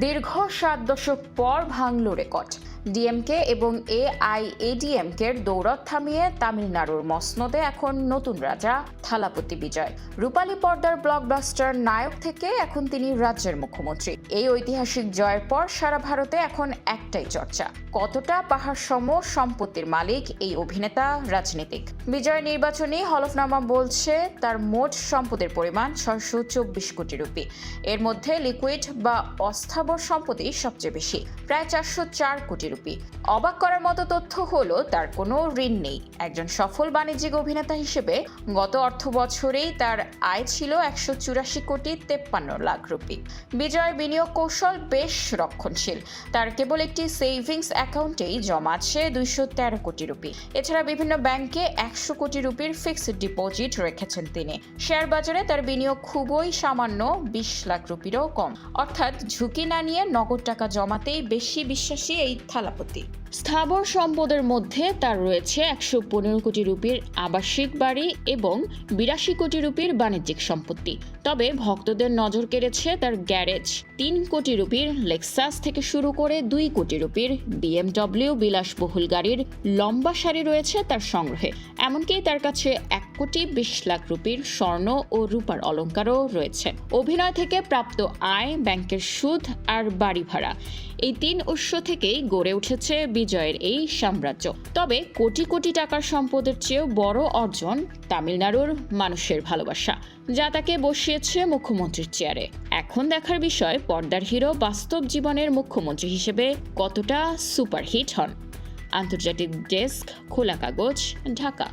দীর্ঘ 7 দশক পর ভাঙল রেকর্ড। ডিএমকে এবং এআইএডিএমকের দৌড়ত থামিয়ে তামিলনাড়ুর মসনদে এখন নতুন রাজা থালাপতি বিজয়। রূপালী পর্দার ব্লকবাস্টার নায়ক থেকে এখন তিনি রাজ্যের মুখ্যমন্ত্রী। এই ঐতিহাসিক জয়ের পর সারা ভারতে এখন একটাই চর্চা, কতটা পাহাড় সম সম্পত্তির মালিক এই অভিনেতা রাজনীতিক। বিজয় নির্বাচনী হলফনামা বলছে তার মোট সম্পদের পরিমাণ 624 কোটি রুপি। এর মধ্যে লিকুইড বা অস্থাবর সম্পত্তি সবচেয়ে বেশি, প্রায় 404 কোটি রুপি। অবাক করার মতো তথ্য হলো তার কোনো ঋণ নেই। একজন সফল বাণিজ্যিক অভিনেতা হিসেবে গত অর্থ বছরেই তার আয় ছিল 184 কোটি 53 লাখ রুপি। বিজয় বিনিয়োগ কৌশল বেশ রক্ষণশীল। তার কেবল একটি সেভিংস অ্যাকাউন্টেই জমা আছে 213 কোটি রুপি। এছাড়া বিভিন্ন ব্যাংকে 100 কোটি রুপির ফিক্সড ডিপোজিট রেখেছেন তিনি। শেয়ার বাজারে তার বিনিয়োগ খুবই সামান্য, 20 লাখ রুপিরও কম। অর্থাৎ ঝুঁকি না নিয়ে নগদ টাকা জমাতেই বেশি বিশ্বাসী এই থালাপতি। স্থাবর সম্পদের মধ্যে তার রয়েছে 115 কোটি রুপির আবাসিক বাড়ি এবং 82 কোটি রুপির বাণিজ্যিক সম্পত্তি। তবে ভক্তদের নজর কেড়েছে তার গ্যারেজ। 3 কোটি রুপির লেক্সাস থেকে শুরু করে 2 কোটি রুপির BMW বিলাসবহুল গাড়ির লম্বা সারি রয়েছে তার সংগ্রহে। এমনকি তার কাছে 1 কোটি 20 লাখ রুপির স্বর্ণ ও রূপার অলংকারও রয়েছে। অভিনয় থেকে প্রাপ্ত আয়, ব্যাংকের সুদ আর বাড়ি ভাড়া, এই 3 উৎস থেকেই গড়ে উঠেছে বিজয়ের এই সাম্রাজ্য। তবে কোটি কোটি টাকার সম্পদের চেয়েও বড় অর্জন তামিলনাড়ুর মানুষের ভালোবাসা, যা তাকে বসিয়েছে মুখ্যমন্ত্রীর চেয়ারে। এখন দেখার বিষয় পর্দার হিরো বাস্তব জীবনের মুখ্যমন্ত্রী হিসেবে কতটা সুপারহিট হন। আন্তর্জাতিক ডেস্ক, খোলা কাগজ, ঢাকা।